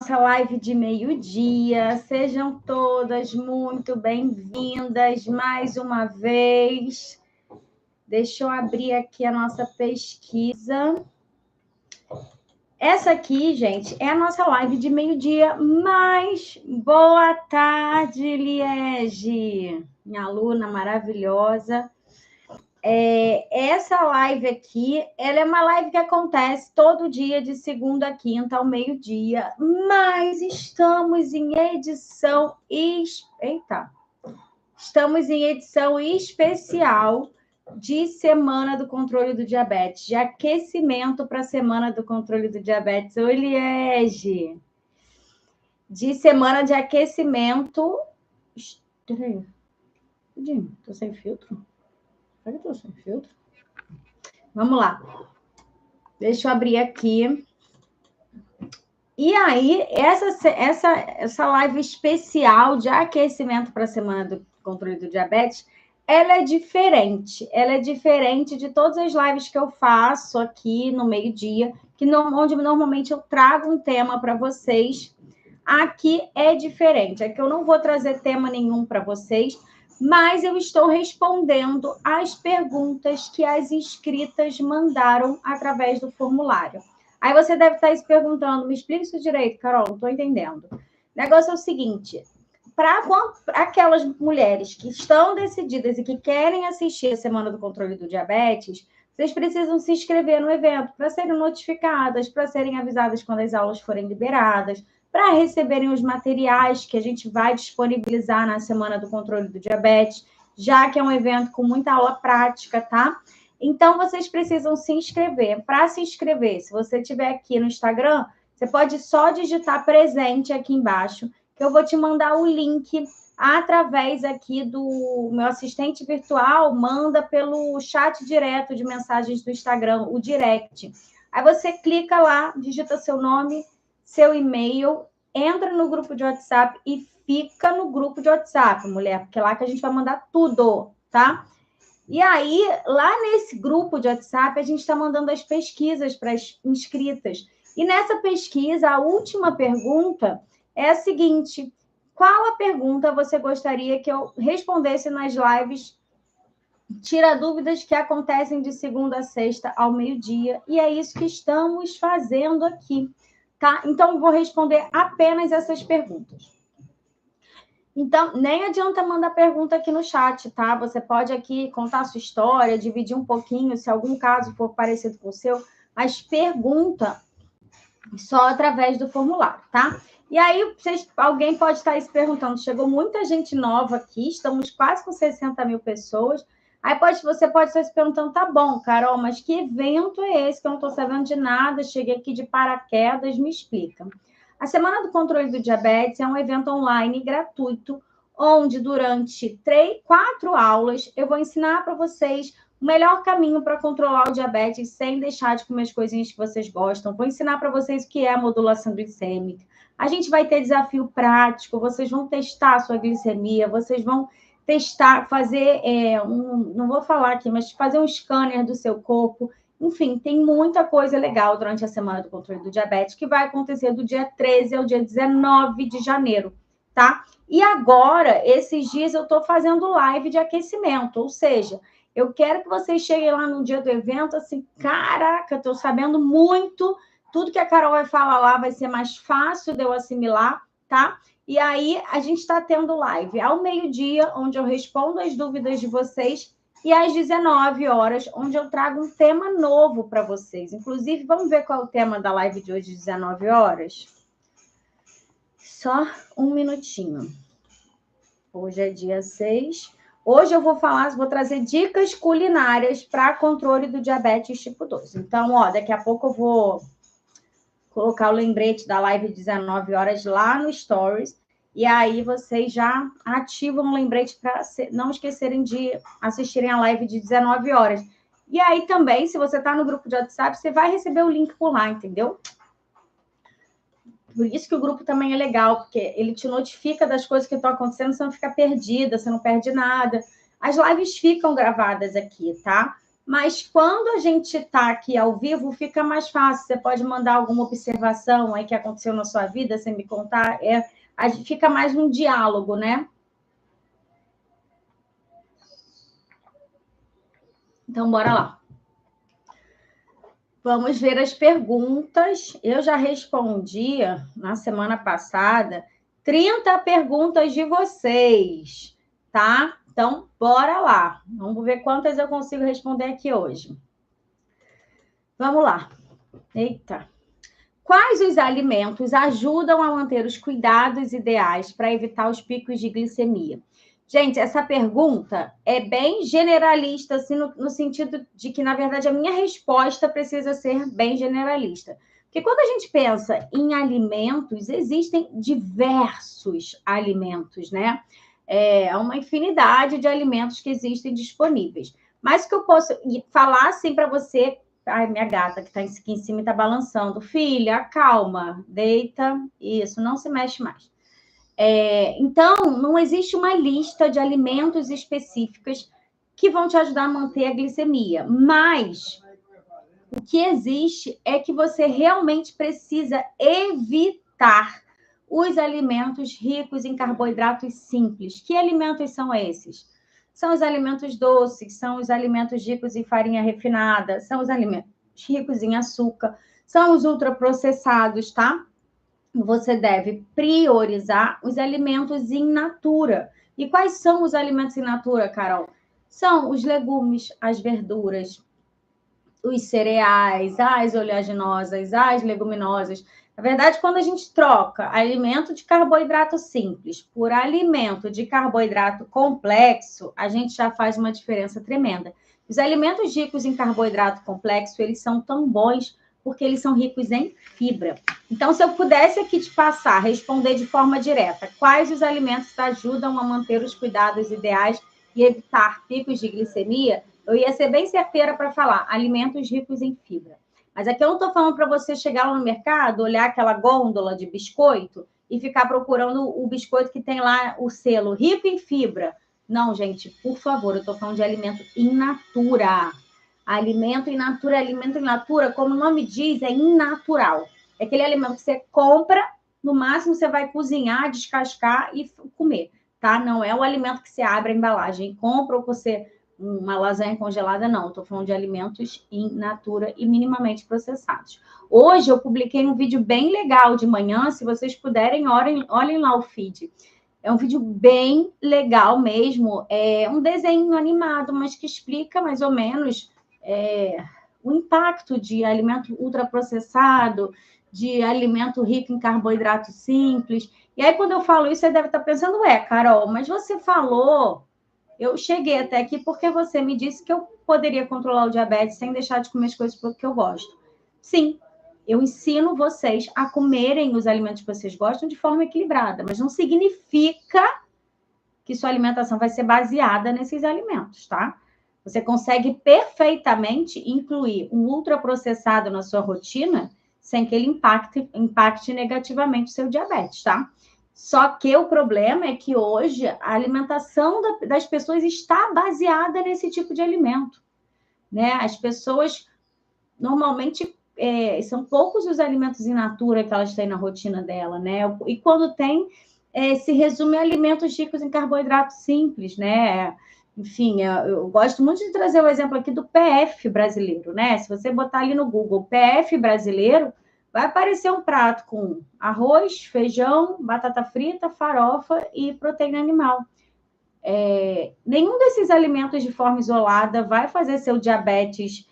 nossa live de meio-dia. Sejam todas muito bem-vindas mais uma vez. Deixa eu abrir aqui a nossa pesquisa. Essa aqui, gente, é a nossa live de meio-dia, mas boa tarde, Liege, minha aluna maravilhosa. Essa live aqui, ela é uma live que acontece todo dia, de segunda a quinta, ao meio-dia, mas estamos em edição especial de Semana do Controle do Diabetes, de aquecimento para a Semana do Controle do Diabetes. Oi, Liege! De semana de aquecimento... Peraí. Tô sem filtro? Será que eu tô sem filtro? Vamos lá. Deixa eu abrir aqui. E aí, essa live especial de aquecimento para a Semana do Controle do Diabetes, ela é diferente. Ela é diferente de todas as lives que eu faço aqui no meio-dia, onde normalmente eu trago um tema para vocês. Aqui é diferente. Aqui eu não vou trazer tema nenhum para vocês, mas eu estou respondendo as perguntas que as inscritas mandaram através do formulário. Aí você deve estar se perguntando, me explica isso direito, Carol, não estou entendendo. O negócio é o seguinte, para aquelas mulheres que estão decididas e que querem assistir a Semana do Controle do Diabetes, vocês precisam se inscrever no evento para serem notificadas, para serem avisadas quando as aulas forem liberadas, para receberem os materiais que a gente vai disponibilizar na Semana do Controle do Diabetes, já que é um evento com muita aula prática, tá? Então, vocês precisam se inscrever. Para se inscrever, se você estiver aqui no Instagram, você pode só digitar presente aqui embaixo, que eu vou te mandar o link através aqui do meu assistente virtual, manda pelo chat direto de mensagens do Instagram, o direct. Aí você clica lá, digita seu nome, seu e-mail, entra no grupo de WhatsApp e fica no grupo de WhatsApp, mulher, porque é lá que a gente vai mandar tudo, tá? E aí, lá nesse grupo de WhatsApp, a gente está mandando as pesquisas para as inscritas. E nessa pesquisa, a última pergunta é a seguinte: qual a pergunta você gostaria que eu respondesse nas lives? Tira dúvidas que acontecem de segunda a sexta ao meio-dia. E é isso que estamos fazendo aqui, tá? Então, vou responder apenas essas perguntas. Então, nem adianta mandar pergunta aqui no chat, tá? Você pode aqui contar a sua história, dividir um pouquinho, se algum caso for parecido com o seu, mas pergunta só através do formulário, tá? E aí, alguém pode estar se perguntando, chegou muita gente nova aqui, estamos quase com 60 mil pessoas. Aí você pode estar se perguntando, tá bom, Carol, mas que evento é esse que eu não estou sabendo de nada? Cheguei aqui de paraquedas, me explica. A Semana do Controle do Diabetes é um evento online gratuito, onde durante 4 aulas eu vou ensinar para vocês o melhor caminho para controlar o diabetes sem deixar de comer as coisinhas que vocês gostam. Vou ensinar para vocês o que é a modulação glicêmica. A gente vai ter desafio prático, vocês vão testar a sua glicemia, vocês vão testar, fazer, não vou falar aqui, mas fazer um scanner do seu corpo. Enfim, tem muita coisa legal durante a Semana do Controle do Diabetes, que vai acontecer do dia 13 ao dia 19 de janeiro, tá? E agora, esses dias, eu estou fazendo live de aquecimento, ou seja, eu quero que vocês cheguem lá no dia do evento, assim, caraca, estou sabendo muito, tudo que a Carol vai falar lá vai ser mais fácil de eu assimilar, tá? E aí, a gente está tendo live ao meio-dia, onde eu respondo as dúvidas de vocês, e às 19 horas, onde eu trago um tema novo para vocês. Inclusive, vamos ver qual é o tema da live de hoje, 19 horas? Só um minutinho. Hoje é dia 6. Hoje eu vou trazer dicas culinárias para controle do diabetes tipo 2. Então, daqui a pouco eu vou colocar o lembrete da live de 19 horas lá no Stories. E aí vocês já ativam o lembrete para não esquecerem de assistirem a live de 19 horas. E aí também, se você está no grupo de WhatsApp, você vai receber o link por lá, entendeu? Por isso que o grupo também é legal, porque ele te notifica das coisas que estão acontecendo, você não fica perdida, você não perde nada. As lives ficam gravadas aqui, tá? Mas quando a gente está aqui ao vivo, fica mais fácil. Você pode mandar alguma observação aí que aconteceu na sua vida, sem me contar. Fica mais um diálogo, né? Então, bora lá. Vamos ver as perguntas. Eu já respondi na semana passada 30 perguntas de vocês, tá? Então, bora lá. Vamos ver quantas eu consigo responder aqui hoje. Vamos lá. Eita. Quais os alimentos ajudam a manter os cuidados ideais para evitar os picos de glicemia? Gente, essa pergunta é bem generalista, assim, no sentido de que, na verdade, a minha resposta precisa ser bem generalista. Porque quando a gente pensa em alimentos, existem diversos alimentos, né? Uma infinidade de alimentos que existem disponíveis. Mas o que eu posso falar, assim, para você... Ai, minha gata que está aqui em cima e está balançando. Filha, calma, deita. Isso, não se mexe mais. Então, não existe uma lista de alimentos específicas que vão te ajudar a manter a glicemia. Mas o que existe é que você realmente precisa evitar os alimentos ricos em carboidratos simples. Que alimentos são esses? São os alimentos doces, são os alimentos ricos em farinha refinada, são os alimentos ricos em açúcar, são os ultraprocessados, tá? Você deve priorizar os alimentos in natura. E quais são os alimentos in natura, Carol? São os legumes, as verduras, os cereais, as oleaginosas, as leguminosas. Na verdade, quando a gente troca alimento de carboidrato simples por alimento de carboidrato complexo, a gente já faz uma diferença tremenda. Os alimentos ricos em carboidrato complexo, eles são tão bons porque eles são ricos em fibra. Então, se eu pudesse aqui te passar, responder de forma direta, quais os alimentos ajudam a manter os cuidados ideais e evitar picos de glicemia, eu ia ser bem certeira para falar alimentos ricos em fibra. Mas aqui eu não estou falando para você chegar lá no mercado, olhar aquela gôndola de biscoito e ficar procurando o biscoito que tem lá o selo rico em fibra. Não, gente, por favor, eu estou falando de alimento in natura. Alimento in natura, como o nome diz, é innatural. É aquele alimento que você compra, no máximo você vai cozinhar, descascar e comer, tá? Não é o alimento que você abre a embalagem e compra ou você... uma lasanha congelada, não. Estou falando de alimentos in natura e minimamente processados. Hoje eu publiquei um vídeo bem legal de manhã. Se vocês puderem, olhem lá o feed. É um vídeo bem legal mesmo. É um desenho animado, mas que explica mais ou menos o impacto de alimento ultraprocessado, de alimento rico em carboidrato simples. E aí, quando eu falo isso, você deve estar pensando, Carol, mas você falou... Eu cheguei até aqui porque você me disse que eu poderia controlar o diabetes sem deixar de comer as coisas que eu gosto. Sim, eu ensino vocês a comerem os alimentos que vocês gostam de forma equilibrada, mas não significa que sua alimentação vai ser baseada nesses alimentos, tá? Você consegue perfeitamente incluir um ultraprocessado na sua rotina sem que ele impacte negativamente o seu diabetes, tá? Só que o problema é que hoje a alimentação das pessoas está baseada nesse tipo de alimento, né? As pessoas normalmente são poucos os alimentos in natura que elas têm na rotina dela, né? E quando tem, se resume a alimentos ricos em carboidrato simples, né? Enfim, eu gosto muito de trazer o exemplo aqui do PF brasileiro, né? Se você botar ali no Google PF brasileiro, vai aparecer um prato com arroz, feijão, batata frita, farofa e proteína animal. Nenhum desses alimentos de forma isolada vai fazer seu diabetes,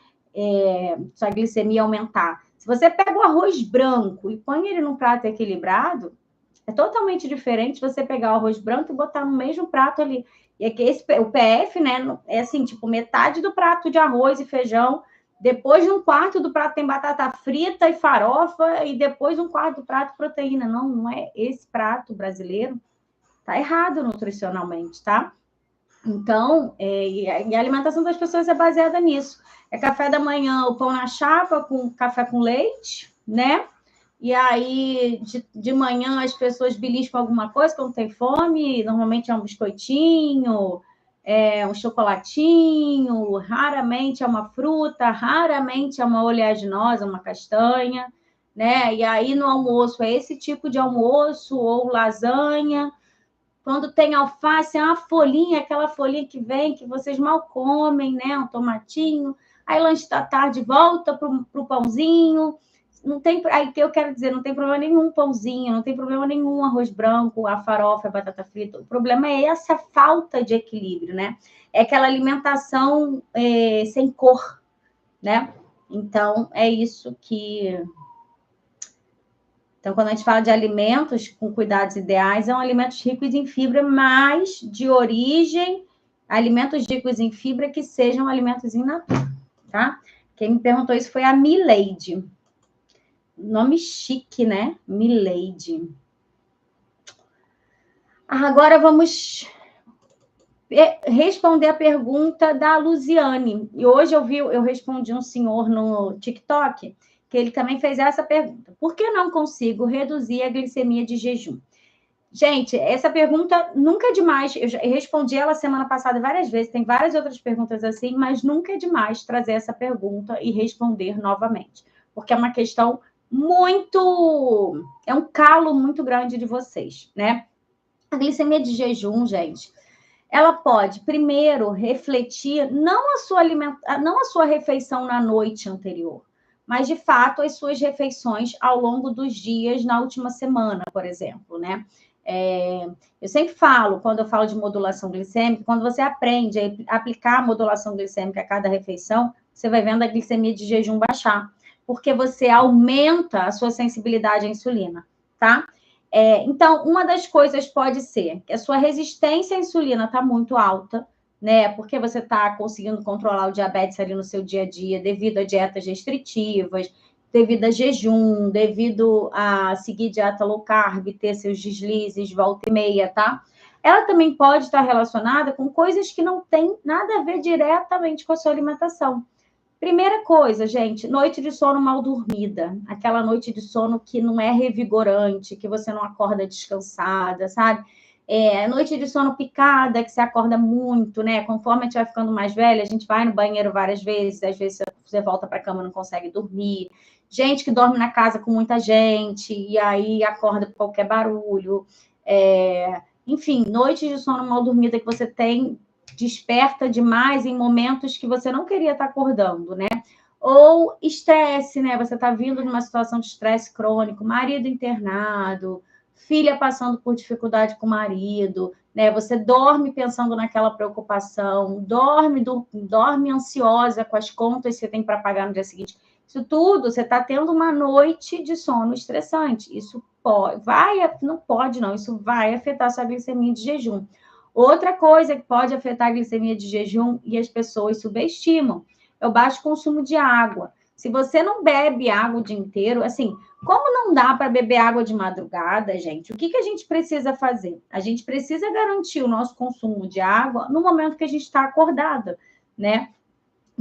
sua glicemia aumentar. Se você pega o arroz branco e põe ele num prato equilibrado, é totalmente diferente você pegar o arroz branco e botar no mesmo prato ali. E aqui o PF, né, é assim, tipo, metade do prato de arroz e feijão, depois de um quarto do prato tem batata frita e farofa, e depois um quarto do prato proteína. Não é esse prato brasileiro. Tá errado nutricionalmente, tá? Então, e a alimentação das pessoas é baseada nisso. É café da manhã, o pão na chapa com café com leite, né? E aí, de manhã, as pessoas beliscam alguma coisa quando tem fome, normalmente é um biscoitinho, um chocolatinho, raramente é uma fruta, raramente é uma oleaginosa, uma castanha, né? E aí no almoço é esse tipo de almoço, ou lasanha. Quando tem alface, é uma folhinha, aquela folhinha que vem, que vocês mal comem, né? Um tomatinho. Aí lanche da tarde volta para o pãozinho. Não tem, aí que eu quero dizer, não tem problema nenhum pãozinho, não tem problema nenhum arroz branco, a farofa, a batata frita. O problema é essa falta de equilíbrio, né? É aquela alimentação sem cor, né? Então, é isso que... Então, quando a gente fala de alimentos com cuidados ideais, são alimentos ricos em fibra, mas de origem, alimentos ricos em fibra que sejam alimentos in natura, tá? Quem me perguntou isso foi a Mileide. Nome chique, né? Mileide. Agora vamos responder a pergunta da Luziane. E hoje eu respondi um senhor no TikTok, que ele também fez essa pergunta. Por que não consigo reduzir a glicemia de jejum? Gente, essa pergunta nunca é demais. Eu já respondi ela semana passada várias vezes, tem várias outras perguntas assim, mas nunca é demais trazer essa pergunta e responder novamente, porque é uma questão muito... é um calo muito grande de vocês, né? A glicemia de jejum, gente, ela pode, primeiro, refletir não a sua refeição na noite anterior, mas, de fato, as suas refeições ao longo dos dias na última semana, por exemplo, né? Eu sempre falo, quando eu falo de modulação glicêmica, quando você aprende a aplicar a modulação glicêmica a cada refeição, você vai vendo a glicemia de jejum baixar, porque você aumenta a sua sensibilidade à insulina, tá? Então, uma das coisas pode ser que a sua resistência à insulina está muito alta, né? Porque você está conseguindo controlar o diabetes ali no seu dia a dia, devido a dietas restritivas, devido a jejum, devido a seguir dieta low carb, ter seus deslizes, volta e meia, tá? Ela também pode estar relacionada com coisas que não têm nada a ver diretamente com a sua alimentação. Primeira coisa, gente, noite de sono mal dormida. Aquela noite de sono que não é revigorante, que você não acorda descansada, sabe? Noite de sono picada, que você acorda muito, né? Conforme a gente vai ficando mais velha, a gente vai no banheiro várias vezes, às vezes você volta para a cama e não consegue dormir. Gente que dorme na casa com muita gente, e aí acorda por qualquer barulho. Enfim, noite de sono mal dormida que você tem, desperta demais em momentos que você não queria estar acordando, né? Ou estresse, né? Você está vindo de uma situação de estresse crônico, marido internado, filha passando por dificuldade com o marido, né? Você dorme pensando naquela preocupação, dorme ansiosa com as contas que você tem para pagar no dia seguinte. Isso tudo, você está tendo uma noite de sono estressante. Isso isso vai afetar a sua glicemia de jejum. Outra coisa que pode afetar a glicemia de jejum e as pessoas subestimam é o baixo consumo de água. Se você não bebe água o dia inteiro, assim, como não dá para beber água de madrugada, gente, o que a gente precisa fazer? A gente precisa garantir o nosso consumo de água no momento que a gente está acordada, né?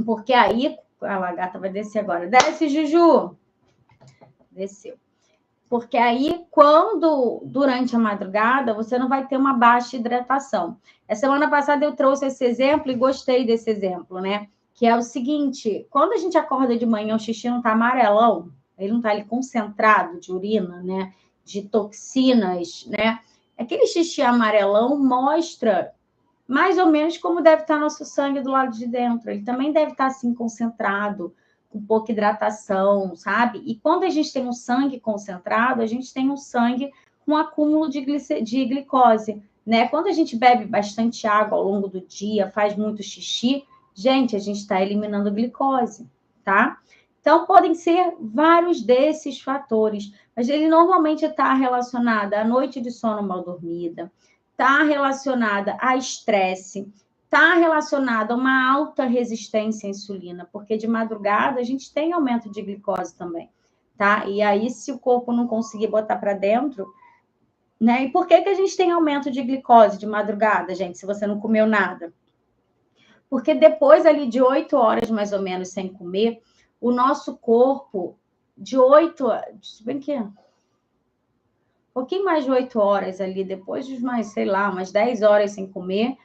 Porque aí, a lagarta vai descer agora. Desce, Juju! Desceu. Porque aí, durante a madrugada, você não vai ter uma baixa hidratação. A semana passada eu trouxe esse exemplo e gostei desse exemplo, né? Que é o seguinte, quando a gente acorda de manhã, o xixi não tá amarelão, ele não tá ali concentrado de urina, né? De toxinas, né? Aquele xixi amarelão mostra mais ou menos como deve estar nosso sangue do lado de dentro. Ele também deve estar assim concentrado, com pouca hidratação, sabe? E quando a gente tem um sangue concentrado, a gente tem um sangue com acúmulo de glicose, né? Quando a gente bebe bastante água ao longo do dia, faz muito xixi, gente, a gente está eliminando glicose, tá? Então, podem ser vários desses fatores, mas ele normalmente está relacionado à noite de sono mal dormida, está relacionada a estresse, está relacionada a uma alta resistência à insulina, porque de madrugada a gente tem aumento de glicose também, tá? E aí, se o corpo não conseguir botar para dentro, né? E por que a gente tem aumento de glicose de madrugada, gente, se você não comeu nada? Porque depois ali de 8 horas, mais ou menos, sem comer, o nosso corpo, de 8... bem que pouquinho mais de 8 horas ali, depois de mais, sei lá, umas 10 horas sem comer,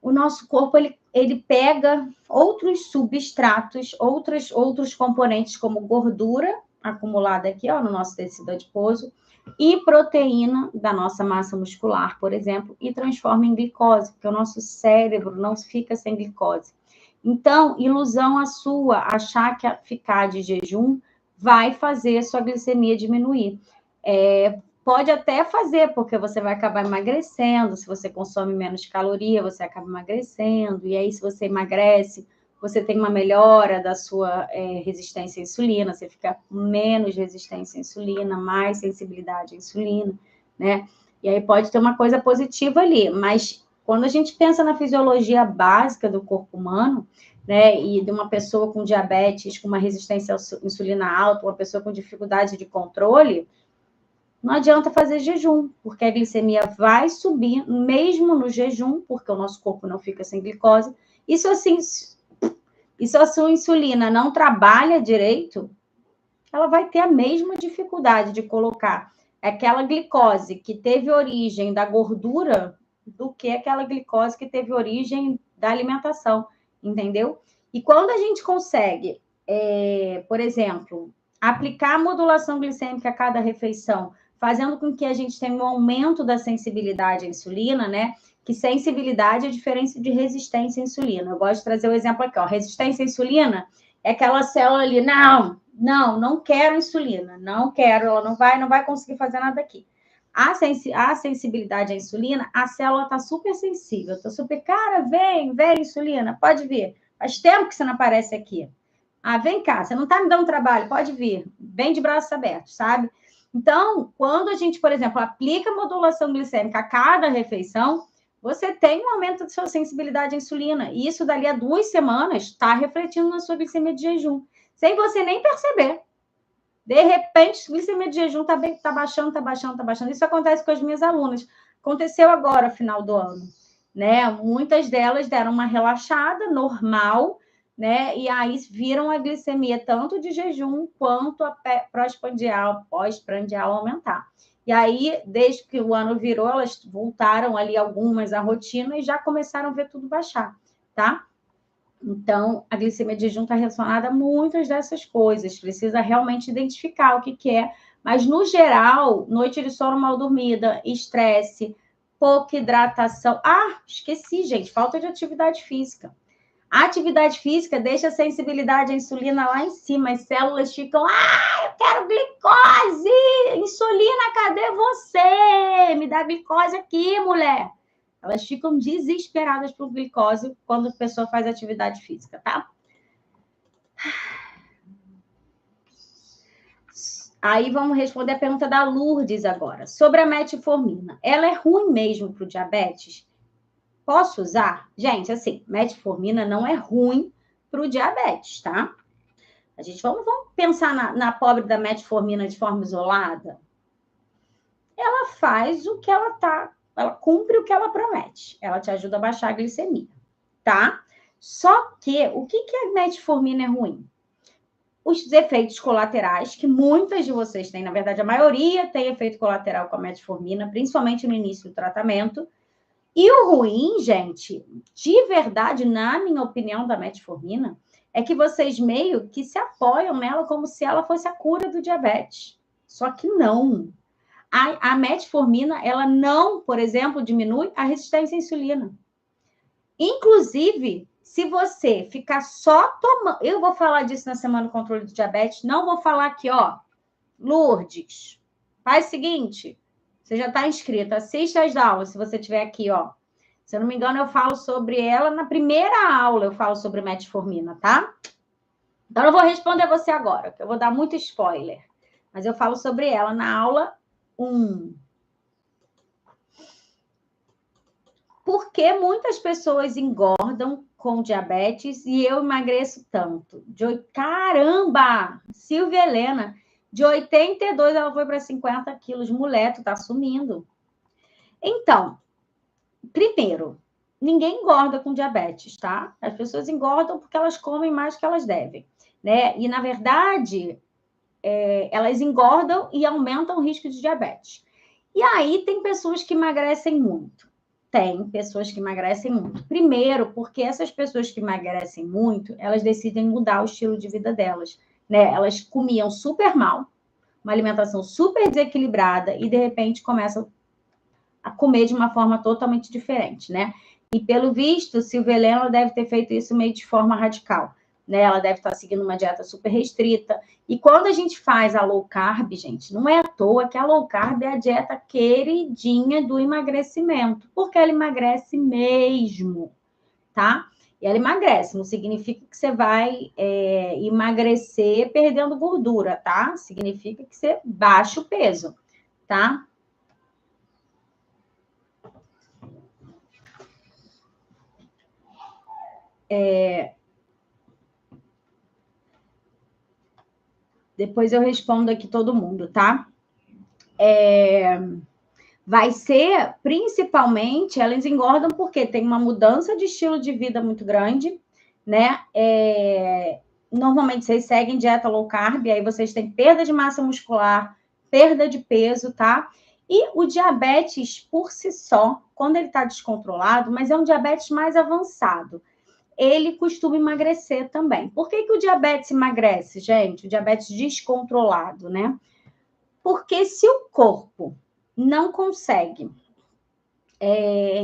o nosso corpo ele pega outros substratos, outros componentes, como gordura acumulada aqui, ó, no nosso tecido adiposo, e proteína da nossa massa muscular, por exemplo, e transforma em glicose, porque o nosso cérebro não fica sem glicose. Então, ilusão a sua, achar que ficar de jejum vai fazer a sua glicemia diminuir. Pode até fazer, porque você vai acabar emagrecendo, se você consome menos caloria, você acaba emagrecendo, e aí se você emagrece, você tem uma melhora da sua resistência à insulina, você fica com menos resistência à insulina, mais sensibilidade à insulina, né? E aí pode ter uma coisa positiva ali, mas quando a gente pensa na fisiologia básica do corpo humano, né, e de uma pessoa com diabetes, com uma resistência à insulina alta, uma pessoa com dificuldade de controle, não adianta fazer jejum, porque a glicemia vai subir, mesmo no jejum, porque o nosso corpo não fica sem glicose. Isso assim, e se a sua insulina não trabalha direito, ela vai ter a mesma dificuldade de colocar aquela glicose que teve origem da gordura do que aquela glicose que teve origem da alimentação, entendeu? E quando a gente consegue, por exemplo, aplicar a modulação glicêmica a cada refeição, fazendo com que a gente tenha um aumento da sensibilidade à insulina, né? Que sensibilidade é diferente de resistência à insulina. Eu gosto de trazer o exemplo aqui, ó. Resistência à insulina é aquela célula ali, não quero insulina, não quero, ela não vai conseguir fazer nada aqui. A sensibilidade à insulina, a célula está super sensível, está super, cara, vem, insulina, pode vir. Faz tempo que você não aparece aqui. Vem cá, você não está me dando trabalho, pode vir. Vem de braços abertos, sabe? Então, quando a gente, por exemplo, aplica modulação glicêmica a cada refeição, você tem um aumento da sua sensibilidade à insulina. E isso, dali a 2 semanas, está refletindo na sua glicemia de jejum, sem você nem perceber. De repente, a glicemia de jejum está baixando. Isso acontece com as minhas alunas. Aconteceu agora, final do ano, né? Muitas delas deram uma relaxada normal, né? E aí viram a glicemia tanto de jejum quanto a pós-prandial aumentar. E aí, desde que o ano virou, elas voltaram ali algumas à rotina e já começaram a ver tudo baixar, tá? Então, a glicemia de jejum está relacionada a muitas dessas coisas. Precisa realmente identificar o que é. Mas, no geral, noite de sono mal dormida, estresse, pouca hidratação. Esqueci, gente, falta de atividade física. A atividade física deixa a sensibilidade à insulina lá em cima. As células ficam, eu quero glicose! Insulina, cadê você? Me dá glicose aqui, mulher. Elas ficam desesperadas por glicose quando a pessoa faz atividade física, tá? Aí vamos responder a pergunta da Lourdes agora. Sobre a metformina. Ela é ruim mesmo para o diabetes? Posso usar? Gente, assim, metformina não é ruim para o diabetes, tá? A gente vamos pensar na pobre da metformina de forma isolada. Ela faz o que ela cumpre o que ela promete. Ela te ajuda a baixar a glicemia, tá? Só que o que a metformina é ruim? Os efeitos colaterais, que muitas de vocês têm, na verdade, a maioria tem efeito colateral com a metformina, principalmente no início do tratamento. E o ruim, gente, de verdade, na minha opinião, da metformina, é que vocês meio que se apoiam nela como se ela fosse a cura do diabetes. Só que não. A metformina, ela não, por exemplo, diminui a resistência à insulina. Inclusive, se você ficar só tomando... Eu vou falar disso na Semana do Controle do Diabetes, não vou falar aqui, ó. Lourdes, faz o seguinte... Você já está inscrito, assiste as aulas, se você estiver aqui, ó. Se eu não me engano, eu falo sobre ela na primeira aula, eu falo sobre metformina, tá? Então, eu vou responder você agora, que eu vou dar muito spoiler. Mas eu falo sobre ela na aula 1. Por que muitas pessoas engordam com diabetes e eu emagreço tanto? Caramba! Silvia Helena... De 82, ela foi para 50 quilos. Mulher, tu tá sumindo. Então, primeiro, ninguém engorda com diabetes, tá? As pessoas engordam porque elas comem mais que elas devem, né? E, na verdade, elas engordam e aumentam o risco de diabetes. E aí, tem pessoas que emagrecem muito. Tem pessoas que emagrecem muito. Primeiro, porque essas pessoas que emagrecem muito, elas decidem mudar o estilo de vida delas, né? Elas comiam super mal, uma alimentação super desequilibrada e, de repente, começam a comer de uma forma totalmente diferente, né? E, pelo visto, Silvia Helena deve ter feito isso meio de forma radical, né? Ela deve estar seguindo uma dieta super restrita. E quando a gente faz a low carb, gente, não é à toa que a low carb é a dieta queridinha do emagrecimento, porque ela emagrece mesmo, tá? E ela emagrece, não significa que você vai emagrecer perdendo gordura, tá? Significa que você baixa o peso, tá? Depois eu respondo aqui todo mundo, tá? Vai ser, principalmente, elas engordam porque tem uma mudança de estilo de vida muito grande, né? Normalmente vocês seguem dieta low carb, aí vocês têm perda de massa muscular, perda de peso, tá? E o diabetes por si só, quando ele está descontrolado, mas é um diabetes mais avançado, ele costuma emagrecer também. Por que o diabetes emagrece, gente? O diabetes descontrolado, né? Porque se o corpo não consegue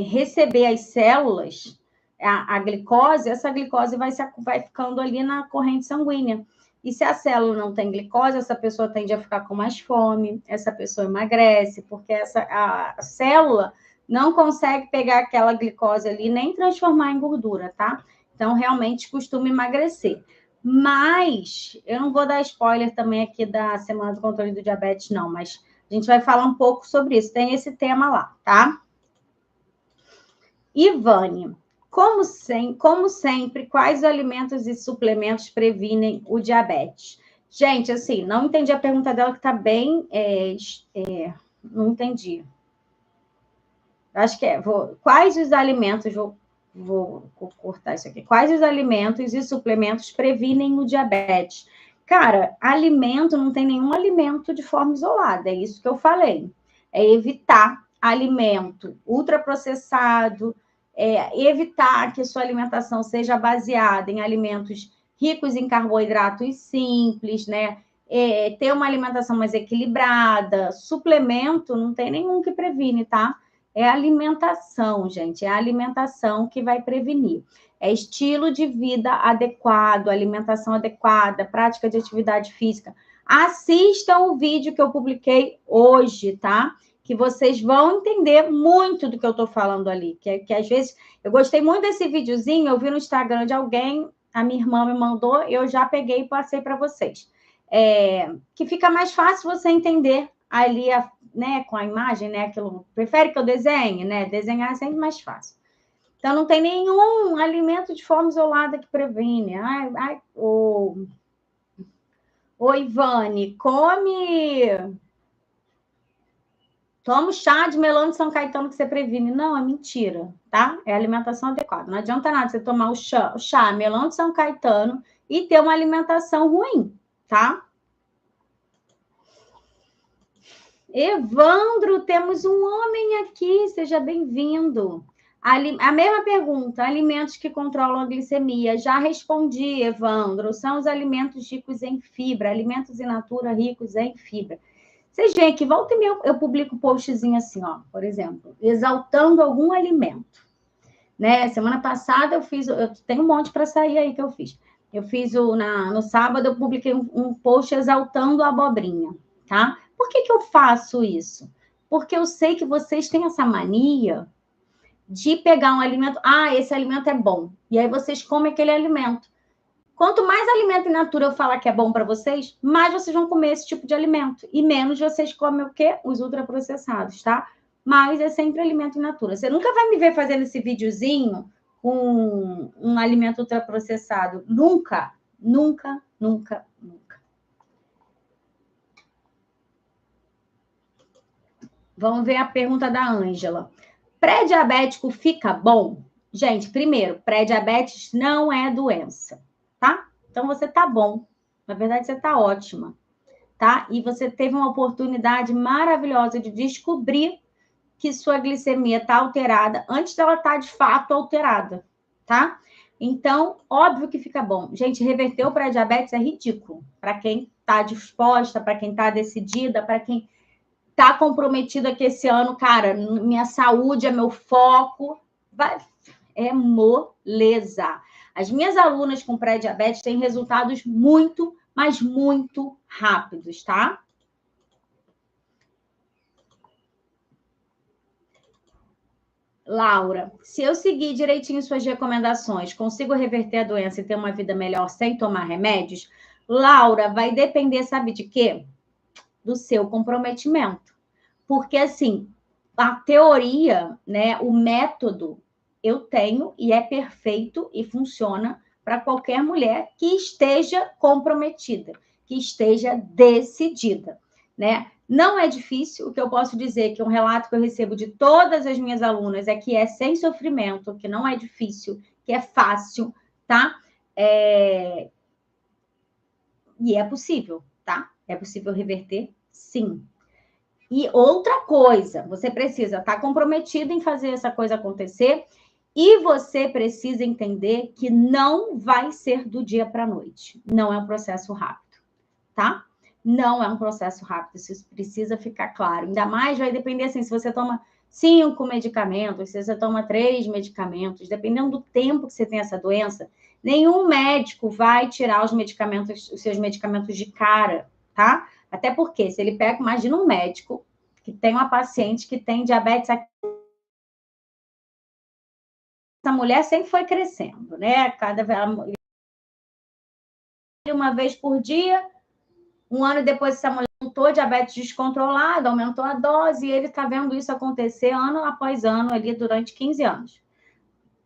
receber as células, a glicose, essa glicose vai ficando ali na corrente sanguínea. E se a célula não tem glicose, essa pessoa tende a ficar com mais fome, essa pessoa emagrece, porque a célula não consegue pegar aquela glicose ali nem transformar em gordura, tá? Então, realmente costuma emagrecer. Mas, eu não vou dar spoiler também aqui da Semana do Controle do Diabetes, não, mas a gente vai falar um pouco sobre isso. Tem esse tema lá, tá? Ivane, como sempre, quais alimentos e suplementos previnem o diabetes? Gente, assim, não entendi a pergunta dela, que está bem... não entendi. Acho que quais os alimentos... Vou cortar isso aqui. Quais os alimentos e suplementos previnem o diabetes? Cara, alimento, não tem nenhum alimento de forma isolada, é isso que eu falei. É evitar alimento ultraprocessado, evitar que sua alimentação seja baseada em alimentos ricos em carboidratos simples, né? Ter uma alimentação mais equilibrada, suplemento, não tem nenhum que previne, tá? É alimentação, gente, é a alimentação que vai prevenir. É estilo de vida adequado, alimentação adequada, prática de atividade física. Assistam o vídeo que eu publiquei hoje, tá? Que vocês vão entender muito do que eu tô falando ali. Que às vezes, eu gostei muito desse videozinho, eu vi no Instagram de alguém, a minha irmã me mandou, eu já peguei e passei para vocês. Que fica mais fácil você entender ali, né, com a imagem, né, aquilo, prefere que eu desenhe, né, desenhar é sempre mais fácil. Então, não tem nenhum alimento de forma isolada que previne. Ô, Ivane, toma o chá de melão de São Caetano que você previne. Não, é mentira, tá? É alimentação adequada. Não adianta nada você tomar o chá melão de São Caetano e ter uma alimentação ruim, tá? Evandro, temos um homem aqui, seja bem-vindo. A mesma pergunta, alimentos que controlam a glicemia. Já respondi, Evandro, são os alimentos ricos em fibra, alimentos in natura ricos em fibra. Vocês veem que volta e meia eu publico postzinho assim, ó, por exemplo, exaltando algum alimento. Né? Semana passada eu tenho um monte para sair aí que eu fiz. Eu fiz no sábado, eu publiquei um post exaltando a abobrinha, tá? Por que eu faço isso? Porque eu sei que vocês têm essa mania de pegar um alimento, esse alimento é bom, e aí vocês comem aquele alimento. Quanto mais alimento in natura eu falar que é bom para vocês, mais vocês vão comer esse tipo de alimento, e menos vocês comem o quê? Os ultraprocessados, tá? Mas é sempre alimento in natura. Você nunca vai me ver fazendo esse videozinho com um alimento ultraprocessado. Nunca, nunca, nunca, nunca. Vamos ver a pergunta da Ângela. Pré-diabético fica bom? Gente, primeiro, pré-diabetes não é doença, tá? Então você tá bom. Na verdade, você tá ótima, tá? E você teve uma oportunidade maravilhosa de descobrir que sua glicemia está alterada antes dela estar de fato alterada, tá? Então, óbvio que fica bom. Gente, reverter o pré-diabetes é ridículo. Para quem está disposta, para quem está decidida, para quem está comprometido aqui esse ano, cara, minha saúde é meu foco, é moleza. As minhas alunas com pré-diabetes têm resultados muito, mas muito rápidos, tá? Laura, se eu seguir direitinho suas recomendações, consigo reverter a doença e ter uma vida melhor sem tomar remédios? Laura, vai depender, sabe de quê? Do seu comprometimento. Porque, assim, a teoria, né, o método, eu tenho e é perfeito e funciona para qualquer mulher que esteja comprometida, que esteja decidida, né? Não é difícil, o que eu posso dizer que um relato que eu recebo de todas as minhas alunas é que é sem sofrimento, que não é difícil, que é fácil, tá? E é possível, tá? É possível reverter, sim. E outra coisa, você precisa estar comprometido em fazer essa coisa acontecer e você precisa entender que não vai ser do dia para a noite. Não é um processo rápido, tá? Não é um processo rápido, isso precisa ficar claro. Ainda mais vai depender, assim, se você toma 5 medicamentos, se você toma 3 medicamentos, dependendo do tempo que você tem essa doença, nenhum médico vai tirar os seus medicamentos de cara, tá? Até porque, se ele pega, imagina um médico que tem uma paciente que tem diabetes, essa mulher sempre foi crescendo, né? Uma vez por dia, um ano depois, essa mulher aumentou diabetes descontrolado, aumentou a dose, e ele está vendo isso acontecer ano após ano, ali durante 15 anos.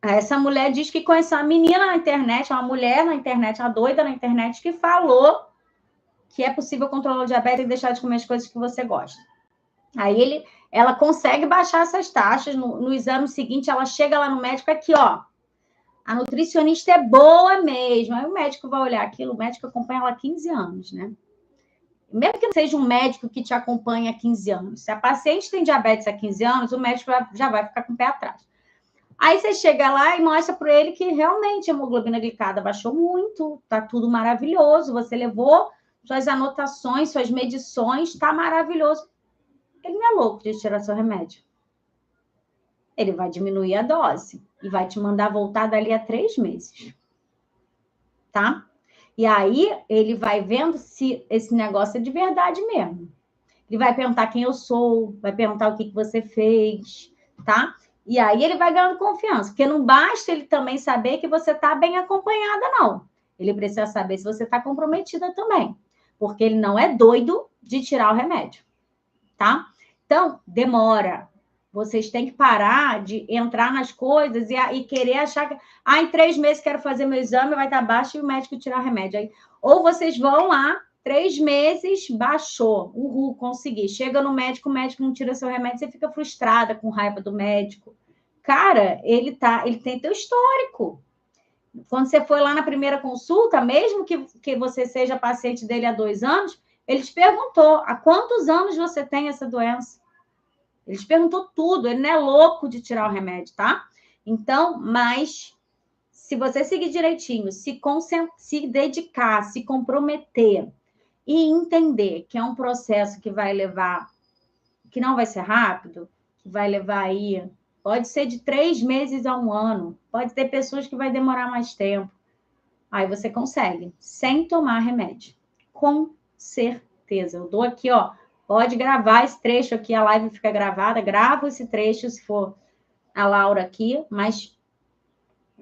Essa mulher diz que conheceu uma menina na internet, uma mulher na internet, uma doida na internet, que falou que é possível controlar o diabetes e deixar de comer as coisas que você gosta. Aí ela consegue baixar essas taxas, no exame seguinte ela chega lá no médico, aqui ó, a nutricionista é boa mesmo, aí o médico vai olhar aquilo, o médico acompanha ela há 15 anos, né? Mesmo que não seja um médico que te acompanha há 15 anos, se a paciente tem diabetes há 15 anos, o médico já vai ficar com o pé atrás. Aí você chega lá e mostra para ele que realmente a hemoglobina glicada baixou muito, tá tudo maravilhoso, você levou suas anotações, suas medições, tá maravilhoso. Ele não é louco de tirar seu remédio. Ele vai diminuir a dose e vai te mandar voltar dali a 3 meses. Tá? E aí ele vai vendo se esse negócio é de verdade mesmo. Ele vai perguntar quem eu sou, vai perguntar o que você fez, tá? E aí ele vai ganhando confiança, porque não basta ele também saber que você está bem acompanhada, não. Ele precisa saber se você está comprometida também, porque ele não é doido de tirar o remédio, tá? Então, demora. Vocês têm que parar de entrar nas coisas e querer achar que... em 3 meses quero fazer meu exame, vai estar baixo e o médico tirar o remédio. Aí, ou vocês vão lá, 3 meses, baixou. Uhul, consegui. Chega no médico, o médico não tira seu remédio, você fica frustrada, com raiva do médico. Cara, ele tem teu histórico. Quando você foi lá na primeira consulta, mesmo que você seja paciente dele há 2 anos, ele te perguntou há quantos anos você tem essa doença. Ele te perguntou tudo, ele não é louco de tirar o remédio, tá? Então, mas se você seguir direitinho, se dedicar, se comprometer e entender que é um processo que vai levar, que não vai ser rápido, que vai levar aí, pode ser de 3 meses a 1 ano, pode ter pessoas que vai demorar mais tempo. Aí você consegue, sem tomar remédio. Com certeza. Eu dou aqui, ó, pode gravar esse trecho aqui, a live fica gravada, gravo esse trecho se for a Laura aqui, mas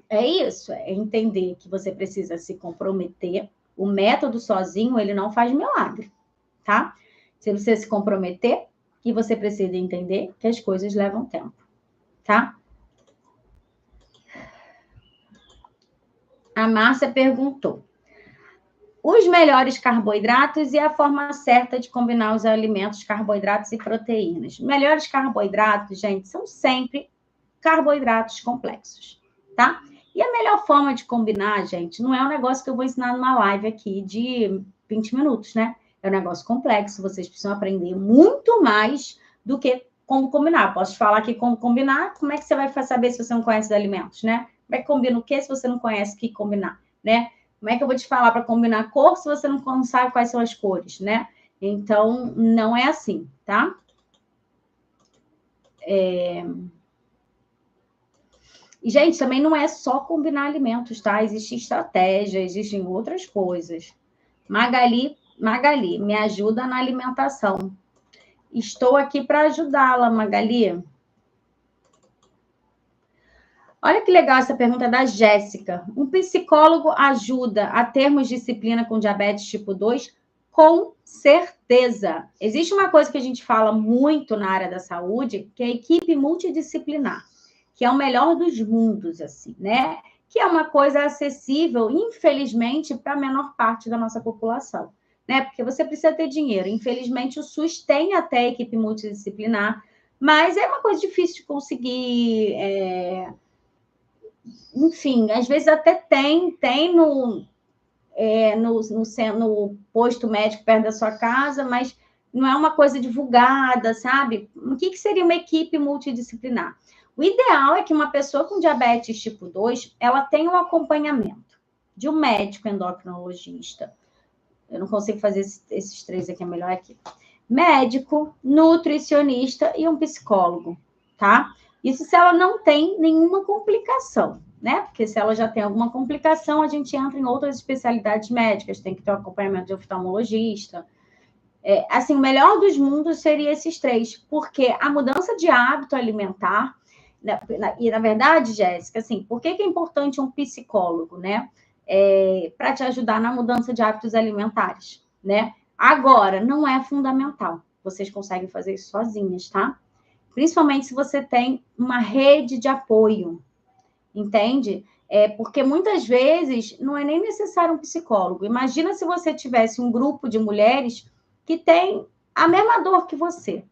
é isso, é entender que você precisa se comprometer. O método sozinho, ele não faz milagre, tá? Se você se comprometer, e você precisa entender que as coisas levam tempo, tá? A Márcia perguntou: os melhores carboidratos e a forma certa de combinar os alimentos, carboidratos e proteínas. Melhores carboidratos, gente, são sempre carboidratos complexos, tá? E a melhor forma de combinar, gente, não é um negócio que eu vou ensinar numa live aqui de 20 minutos, né? É um negócio complexo, vocês precisam aprender muito mais do que como combinar. Posso te falar aqui como combinar. Como é que você vai saber se você não conhece os alimentos, né? Como é que combina o quê se você não conhece o que combinar, né? Como é que eu vou te falar para combinar cor se você não sabe quais são as cores, né? Então, não é assim, tá? E, gente, também não é só combinar alimentos, tá? Existe estratégia, existem outras coisas. Magali, me ajuda na alimentação. Estou aqui para ajudá-la, Magali. Olha que legal essa pergunta da Jéssica. Um psicólogo ajuda a termos disciplina com diabetes tipo 2? Com certeza. Existe uma coisa que a gente fala muito na área da saúde, que é a equipe multidisciplinar, que é o melhor dos mundos, assim, né? Que é uma coisa acessível, infelizmente, para a menor parte da nossa população, né? Porque você precisa ter dinheiro. Infelizmente, o SUS tem até equipe multidisciplinar, mas é uma coisa difícil de conseguir. Enfim, às vezes até tem no posto médico perto da sua casa, mas não é uma coisa divulgada, sabe? O que seria uma equipe multidisciplinar? O ideal é que uma pessoa com diabetes tipo 2, ela tenha um acompanhamento de um médico endocrinologista. Eu não consigo fazer esses três aqui, é melhor aqui. Médico, nutricionista e um psicólogo, tá? Isso se ela não tem nenhuma complicação, né? Porque se ela já tem alguma complicação, a gente entra em outras especialidades médicas, tem que ter um acompanhamento de oftalmologista. Assim, o melhor dos mundos seria esses três, porque a mudança de hábito alimentar, e na verdade, Jéssica, assim, por que é importante um psicólogo, né? Para te ajudar na mudança de hábitos alimentares, né? Agora, não é fundamental. Vocês conseguem fazer isso sozinhas, tá? Principalmente se você tem uma rede de apoio, entende? Porque muitas vezes não é nem necessário um psicólogo. Imagina se você tivesse um grupo de mulheres que tem a mesma dor que você.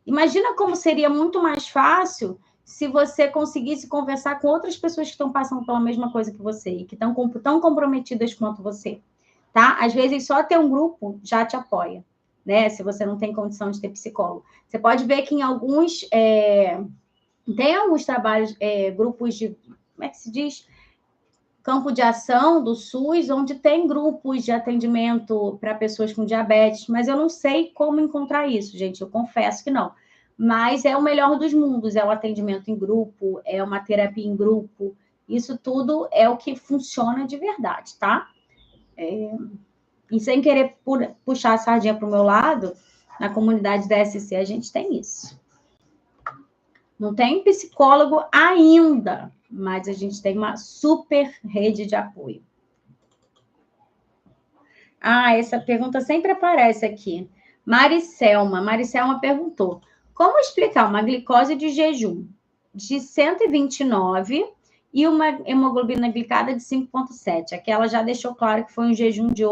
Imagina como seria muito mais fácil se você conseguisse conversar com outras pessoas que estão passando pela mesma coisa que você e que estão tão comprometidas quanto você, tá? Às vezes só ter um grupo já te apoia, né? Se você não tem condição de ter psicólogo. Você pode ver que em alguns... tem alguns trabalhos, grupos de... Como é que se diz? Campo de ação do SUS, onde tem grupos de atendimento para pessoas com diabetes, mas eu não sei como encontrar isso, gente, eu confesso que não. Mas é o melhor dos mundos, é o atendimento em grupo, é uma terapia em grupo, isso tudo é o que funciona de verdade, tá? E sem querer puxar a sardinha para o meu lado, na comunidade da SC a gente tem isso. Não tem psicólogo ainda, mas a gente tem uma super rede de apoio. Essa pergunta sempre aparece aqui. Maricelma perguntou: como explicar uma glicose de jejum de 129 e uma hemoglobina glicada de 5,7? Aqui ela já deixou claro que foi um jejum de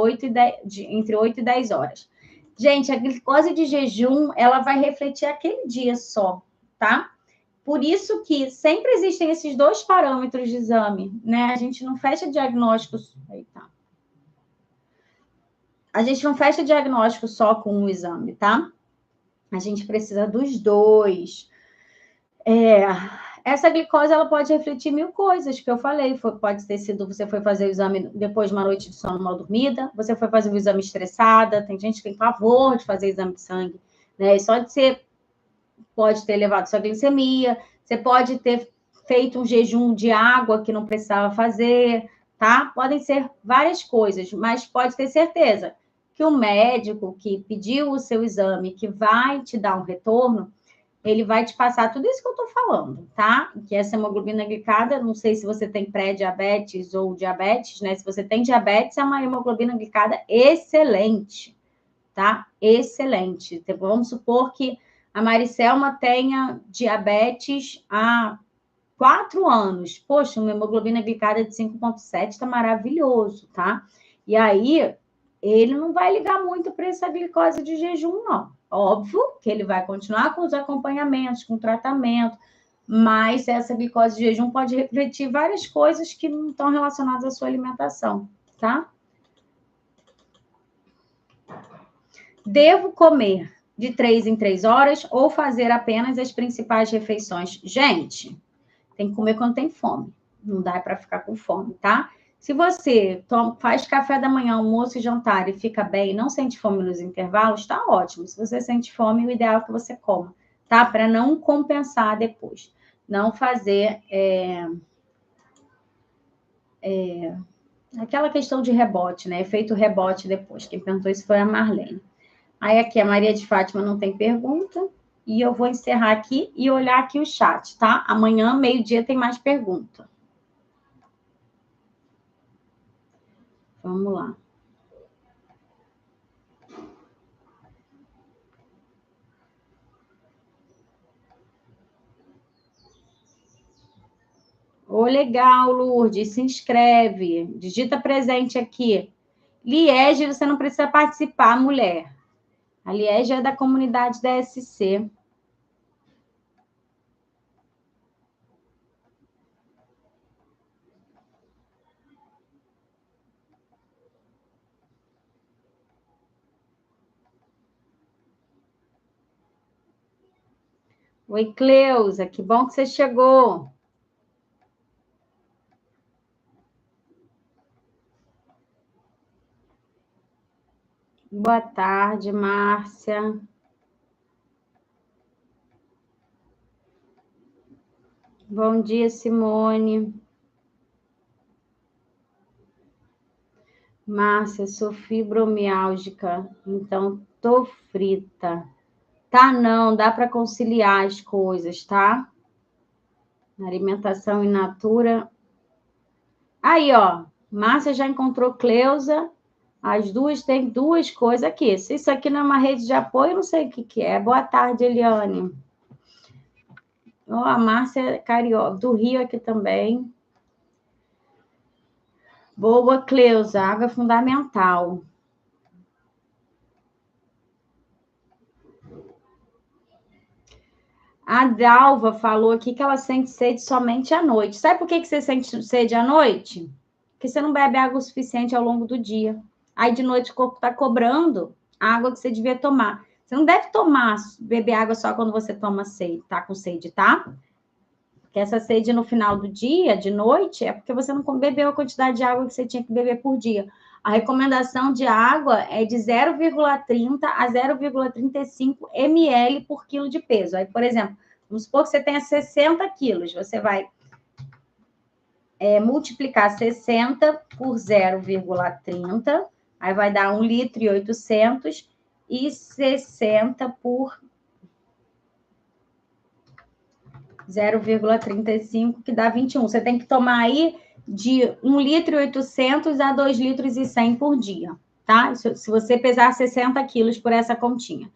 entre 8 e 10 horas. Gente, a glicose de jejum, ela vai refletir aquele dia só, tá? Por isso que sempre existem esses dois parâmetros de exame, né? A gente não fecha diagnósticos. A gente não fecha diagnóstico só com um exame, tá? A gente precisa dos dois. Essa glicose, ela pode refletir 1000 coisas que eu falei. Pode ter sido, você foi fazer o exame depois de uma noite de sono mal dormida, você foi fazer o exame estressada, tem gente que tem pavor de fazer exame de sangue, né? Só de ser, pode ter elevado sua glicemia, você pode ter feito um jejum de água que não precisava fazer, tá? Podem ser várias coisas, mas pode ter certeza que o médico que pediu o seu exame, que vai te dar um retorno, ele vai te passar tudo isso que eu tô falando, tá? Que essa hemoglobina glicada, não sei se você tem pré-diabetes ou diabetes, né? Se você tem diabetes, é uma hemoglobina glicada excelente, tá? Excelente. Então, vamos supor que a Maricelma tenha diabetes há 4 anos. Poxa, uma hemoglobina glicada de 5,7 está maravilhoso, tá? E aí, ele não vai ligar muito para essa glicose de jejum, não. Óbvio que ele vai continuar com os acompanhamentos, com o tratamento, mas essa glicose de jejum pode refletir várias coisas que não estão relacionadas à sua alimentação, tá? Devo comer de 3 em 3 horas ou fazer apenas as principais refeições. Gente, tem que comer quando tem fome. Não dá para ficar com fome, tá? Se você faz café da manhã, almoço e jantar e fica bem e não sente fome nos intervalos, tá ótimo. Se você sente fome, o ideal é que você coma, tá? Para não compensar depois. Não fazer aquela questão de rebote, né? Efeito rebote depois. Quem perguntou isso foi a Marlene. Aí aqui a Maria de Fátima não tem pergunta. E eu vou encerrar aqui e olhar aqui o chat, tá? Amanhã, meio-dia, tem mais pergunta. Vamos lá. Ô, legal, Lourdes, se inscreve. Digita presente aqui. Liege, você não precisa participar, mulher. A Liege é da comunidade da SC. Oi, Cleusa, que bom que você chegou. Boa tarde, Márcia. Bom dia, Simone. Márcia, sou fibromialgica, então tô frita. Tá, não, dá para conciliar as coisas, tá? Alimentação in natura. Aí, ó, Márcia já encontrou Cleusa. As duas têm duas coisas aqui. Se isso aqui não é uma rede de apoio, eu não sei o que que é. Boa tarde, Eliane. Ó, a Márcia Carioca, do Rio aqui também. Boa, Cleusa, água é fundamental. A Dalva falou aqui que ela sente sede somente à noite. Sabe por que você sente sede à noite? Porque você não bebe água o suficiente ao longo do dia. Aí de noite o corpo está cobrando a água que você devia tomar. Você não deve beber água só quando você toma sede, tá com sede, tá? Porque essa sede no final do dia, de noite, é porque você não bebeu a quantidade de água que você tinha que beber por dia. A recomendação de água é de 0,30 a 0,35 ml por quilo de peso. Aí, por exemplo, vamos supor que você tenha 60 quilos, você vai multiplicar 60 por 0,30, aí vai dar 1,8 litro e 60 por 0,35, que dá 21. Você tem que tomar aí de 1,8 litro a 2,1 litros por dia, tá? Se você pesar 60 quilos por essa continha,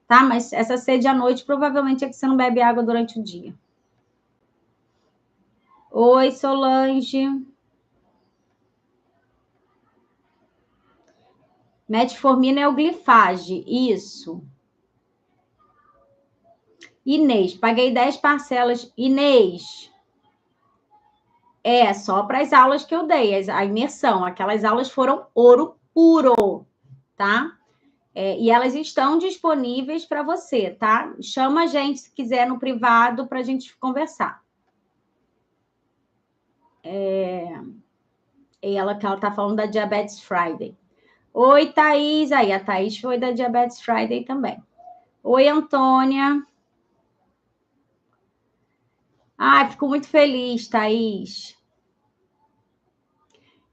tá? Mas essa sede à noite provavelmente é que você não bebe água durante o dia. Oi, Solange. Metformina é o glifage, isso. Inês, paguei 10 parcelas. Inês, só para as aulas que eu dei, a imersão. Aquelas aulas foram ouro puro, tá? E elas estão disponíveis para você, tá? Chama a gente, se quiser, no privado, para a gente conversar. E ela está falando da Diabetes Friday. Oi, Thaís. Aí, a Thaís foi da Diabetes Friday também. Oi, Antônia. Ai, fico muito feliz, Thaís.